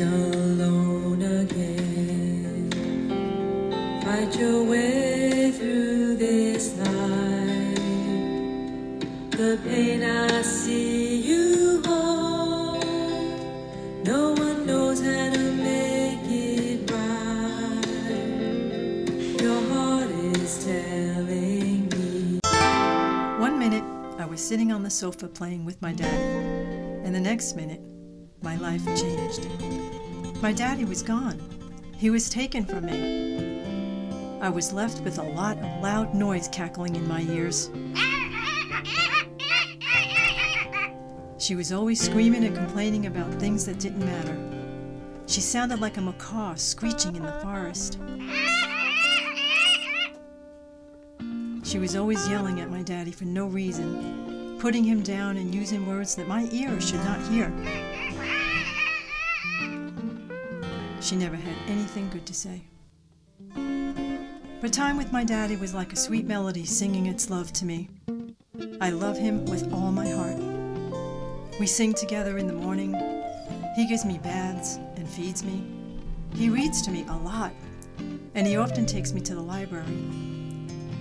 alone again. Fight your way through this life. The pain I see you hold, no one knows how to make it right. Your heart is telling me. One minute, I was sitting on the sofa playing with my daddy, and the next minute, my life changed. My daddy was gone. He was taken from me. I was left with a lot of loud noise cackling in my ears. She was always screaming and complaining about things that didn't matter. She sounded like a macaw screeching in the forest. She was always yelling at my daddy for no reason, putting him down and using words that my ears should not hear. She never had anything good to say. But time with my daddy was like a sweet melody singing its love to me. I love him with all my heart. We sing together in the morning. He gives me baths and feeds me. He reads to me a lot, and he often takes me to the library.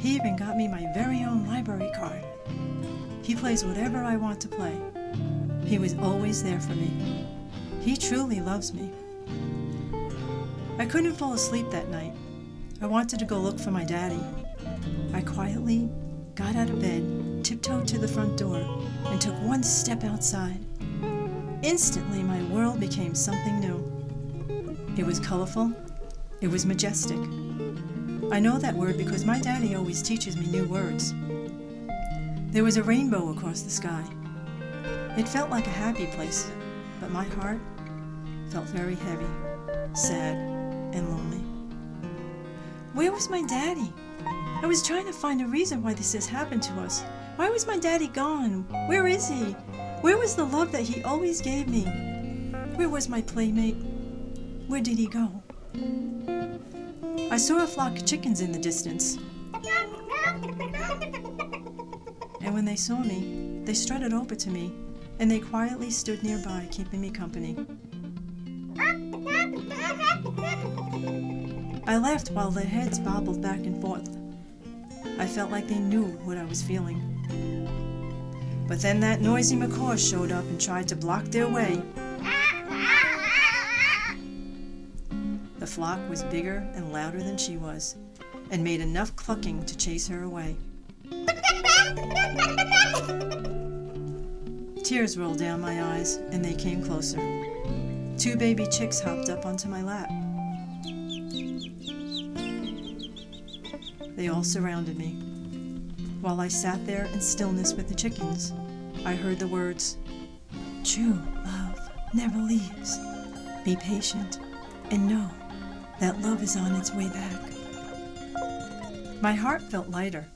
He even got me my very own library card. He plays whatever I want to play. He was always there for me. He truly loves me. I couldn't fall asleep that night. I wanted to go look for my daddy. I quietly got out of bed, tiptoed to the front door, and took one step outside. Instantly, my world became something new. It was colorful. It was majestic. I know that word because my daddy always teaches me new words. There was a rainbow across the sky. It felt like a happy place, but my heart felt very heavy, sad, and lonely. Where was my daddy? I was trying to find a reason why this has happened to us. Why was my daddy gone? Where is he? Where was the love that he always gave me? Where was my playmate? Where did he go? I saw a flock of chickens in the distance. And when they saw me, they strutted over to me, and they quietly stood nearby, keeping me company. I laughed while their heads bobbled back and forth. I felt like they knew what I was feeling. But then that noisy macaw showed up and tried to block their way. The flock was bigger and louder than she was, and made enough clucking to chase her away. Tears rolled down my eyes, and they came closer. 2 baby chicks hopped up onto my lap. They all surrounded me. While I sat there in stillness with the chickens, I heard the words, "True love never leaves. Be patient and know that love is on its way back." My heart felt lighter.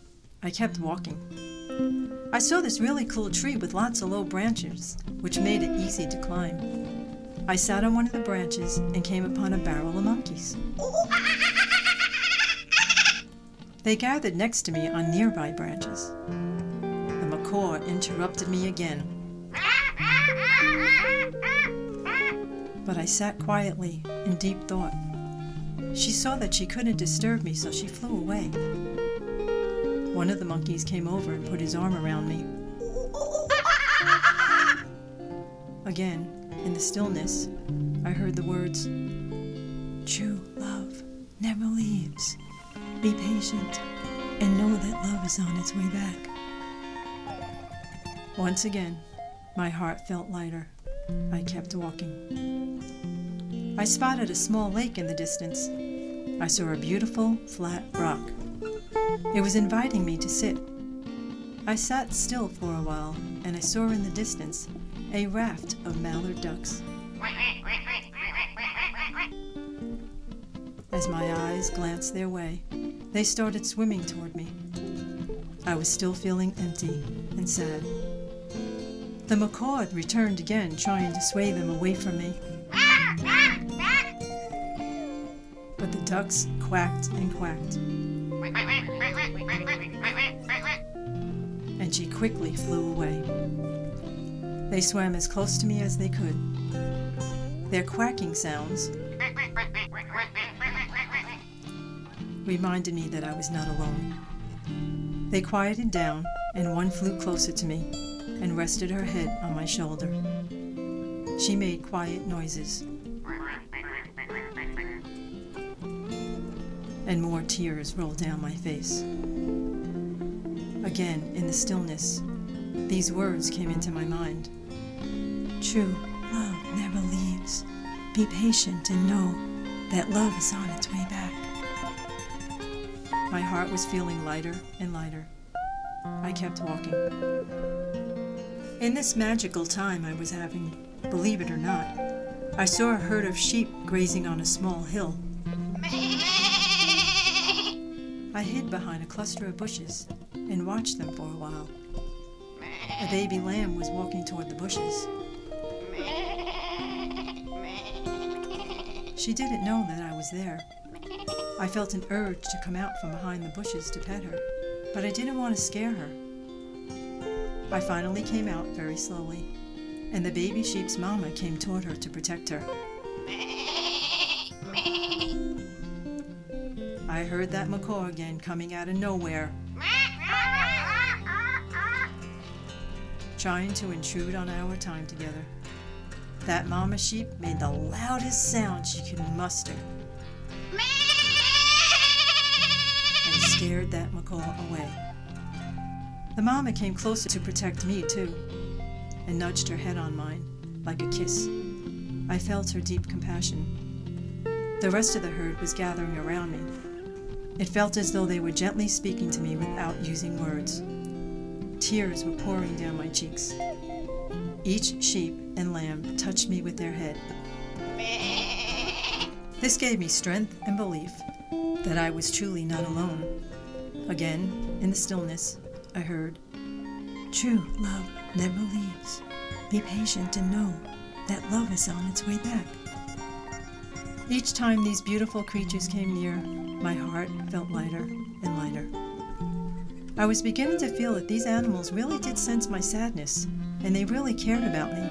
I kept walking. I saw this really cool tree with lots of low branches, which made it easy to climb. I sat on one of the branches and came upon a barrel of monkeys. They gathered next to me on nearby branches. The macaw interrupted me again. But I sat quietly in deep thought. She saw that she couldn't disturb me, so she flew away. One of the monkeys came over and put his arm around me. Again, in the stillness, I heard the words, "True love never leaves. Be patient and know that love is on its way back." Once again, my heart felt lighter. I kept walking. I spotted a small lake in the distance. I saw a beautiful, flat rock. It was inviting me to sit. I sat still for a while, and I saw in the distance a raft of mallard ducks. As my eyes glanced their way, they started swimming toward me. I was still feeling empty and sad. The macaw returned again, trying to sway them away from me. But the ducks quacked and quacked. And she quickly flew away. They swam as close to me as they could. Their quacking sounds reminded me that I was not alone. They quieted down, and one flew closer to me and rested her head on my shoulder. She made quiet noises, and more tears rolled down my face. Again, in the stillness, these words came into my mind. True love never leaves. Be patient and know that love is on its way back. My heart was feeling lighter and lighter. I kept walking. In this magical time I was having, believe it or not, I saw a herd of sheep grazing on a small hill. I hid behind a cluster of bushes and watched them for a while. A baby lamb was walking toward the bushes. She didn't know that I was there. I felt an urge to come out from behind the bushes to pet her, but I didn't want to scare her. I finally came out very slowly, and the baby sheep's mama came toward her to protect her. I heard that macaw again coming out of nowhere, trying to intrude on our time together. That mama sheep made the loudest sound she could muster and scared that macaw away. The mama came closer to protect me too and nudged her head on mine like a kiss. I felt her deep compassion. The rest of the herd was gathering around me. It felt as though they were gently speaking to me without using words. Tears were pouring down my cheeks. Each sheep and lamb touched me with their head. This gave me strength and belief that I was truly not alone. Again, in the stillness, I heard, "True love never leaves. Be patient and know that love is on its way back." Each time these beautiful creatures came near, my heart felt lighter and lighter. I was beginning to feel that these animals really did sense my sadness, and they really cared about me.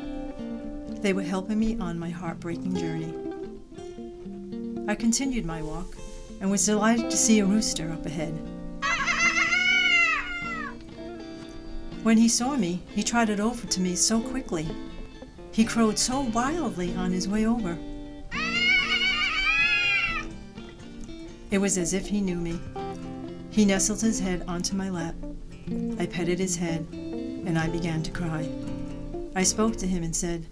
They were helping me on my heartbreaking journey. I continued my walk and was delighted to see a rooster up ahead. When he saw me, he trotted over to me so quickly. He crowed so wildly on his way over. It was as if he knew me. He nestled his head onto my lap. I petted his head, and I began to cry. I spoke to him and said,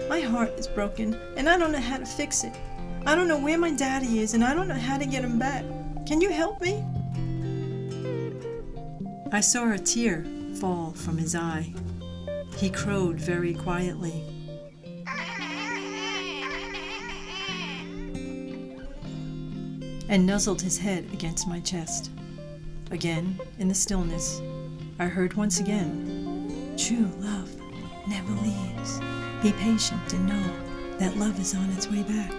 "My heart is broken, and I don't know how to fix it. I don't know where my daddy is, and I don't know how to get him back. Can you help me?" I saw a tear fall from his eye. He crowed very quietly. And nuzzled his head against my chest. Again, in the stillness, I heard once again, "True love never leaves. Be patient and know that love is on its way back."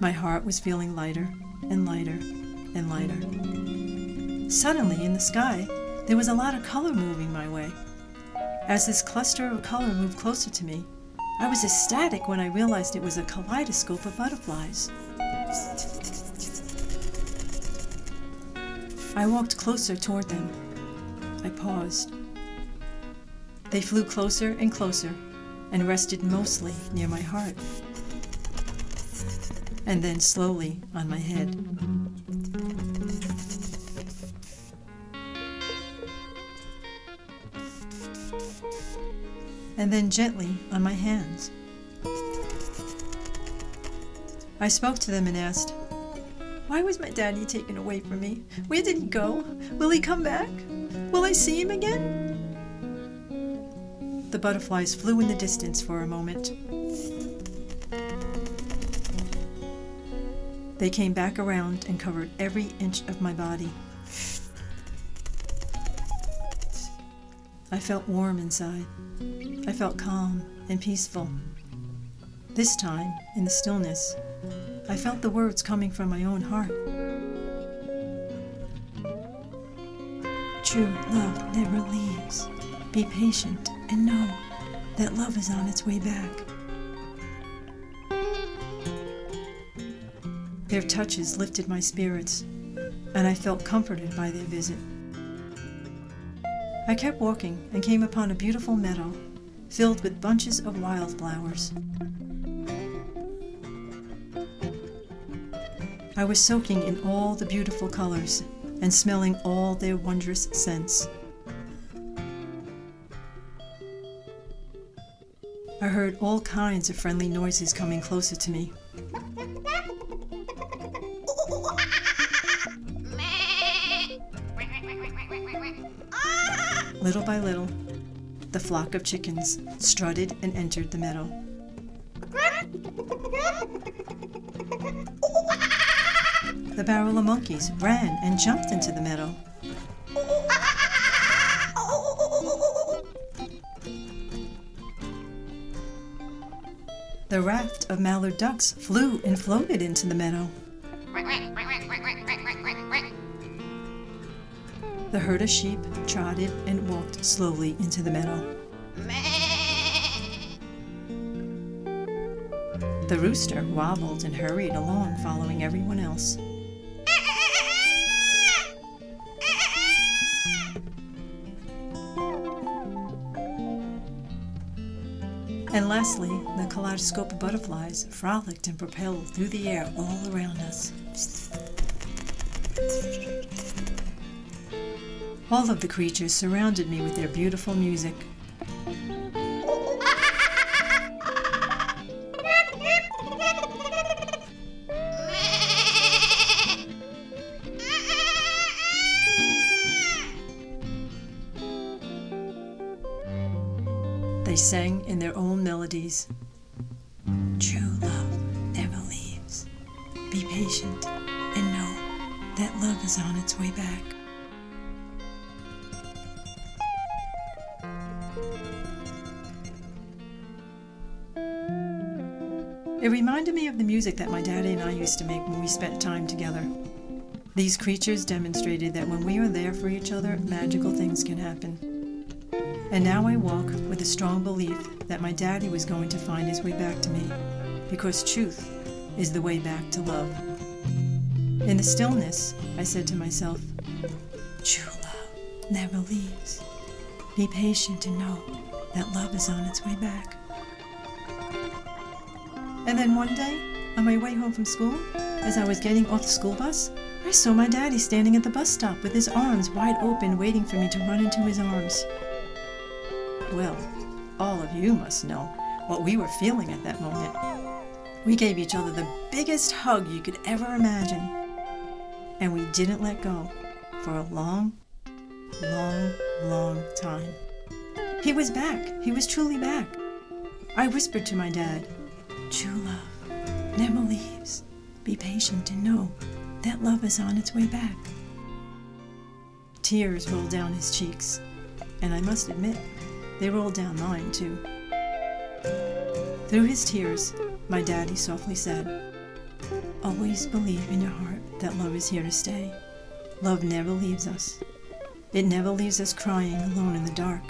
My heart was feeling lighter and lighter and lighter. Suddenly, in the sky, there was a lot of color moving my way. As this cluster of color moved closer to me, I was ecstatic when I realized it was a kaleidoscope of butterflies. I walked closer toward them. I paused. They flew closer and closer and rested mostly near my heart, and then slowly on my head. And then gently on my hands. I spoke to them and asked, "Why was my daddy taken away from me? Where did he go? Will he come back? Will I see him again?" The butterflies flew in the distance for a moment. They came back around and covered every inch of my body. I felt warm inside. I felt calm and peaceful. This time, in the stillness, I felt the words coming from my own heart. True love never leaves. Be patient and know that love is on its way back. Their touches lifted my spirits, and I felt comforted by their visit. I kept walking and came upon a beautiful meadow filled with bunches of wildflowers. I was soaking in all the beautiful colors and smelling all their wondrous scents. I heard all kinds of friendly noises coming closer to me. Little by little, the flock of chickens strutted and entered the meadow. The barrel of monkeys ran and jumped into the meadow. The raft of mallard ducks flew and floated into the meadow. The herd of sheep trotted and walked slowly into the meadow. The rooster wobbled and hurried along, following everyone else. And lastly, the kaleidoscope of butterflies frolicked and propelled through the air all around us. All of the creatures surrounded me with their beautiful music. They sang in their own melodies. True love never leaves. Be patient and know that love is on its way back. It reminded me of the music that my daddy and I used to make when we spent time together. These creatures demonstrated that when we are there for each other, magical things can happen. And now I walk with a strong belief that my daddy was going to find his way back to me, because truth is the way back to love. In the stillness, I said to myself, true love never leaves. Be patient and know that love is on its way back. And then one day, on my way home from school, as I was getting off the school bus, I saw my daddy standing at the bus stop with his arms wide open, waiting for me to run into his arms. Well, all of you must know what we were feeling at that moment. We gave each other the biggest hug you could ever imagine. And we didn't let go for a long, long, long time. He was back. He was truly back. I whispered to my dad, true love never leaves. Be patient and know that love is on its way back. Tears rolled down his cheeks, and I must admit, they rolled down mine too. Through his tears, my daddy softly said, always believe in your heart that love is here to stay. Love never leaves us. It never leaves us crying alone in the dark.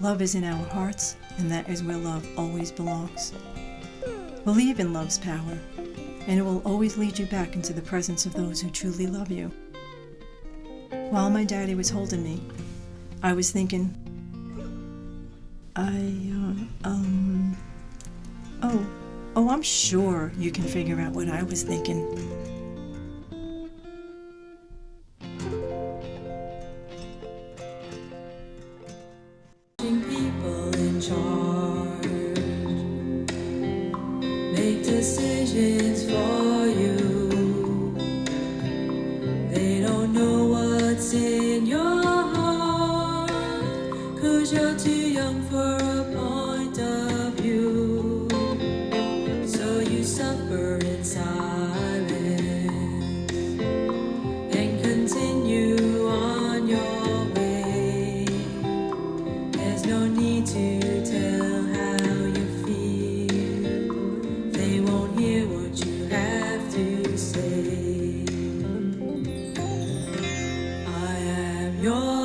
Love is in our hearts, and that is where love always belongs. Believe in love's power, and it will always lead you back into the presence of those who truly love you. While my daddy was holding me, I was thinking, I'm sure you can figure out what I was thinking. People in charge make decisions for you. They don't know what's in your heart, 'cause you're too young for a point of view. So you suffer in silence and continue on your way. There's no need to tell how you feel. They won't hear what you have to say. I am your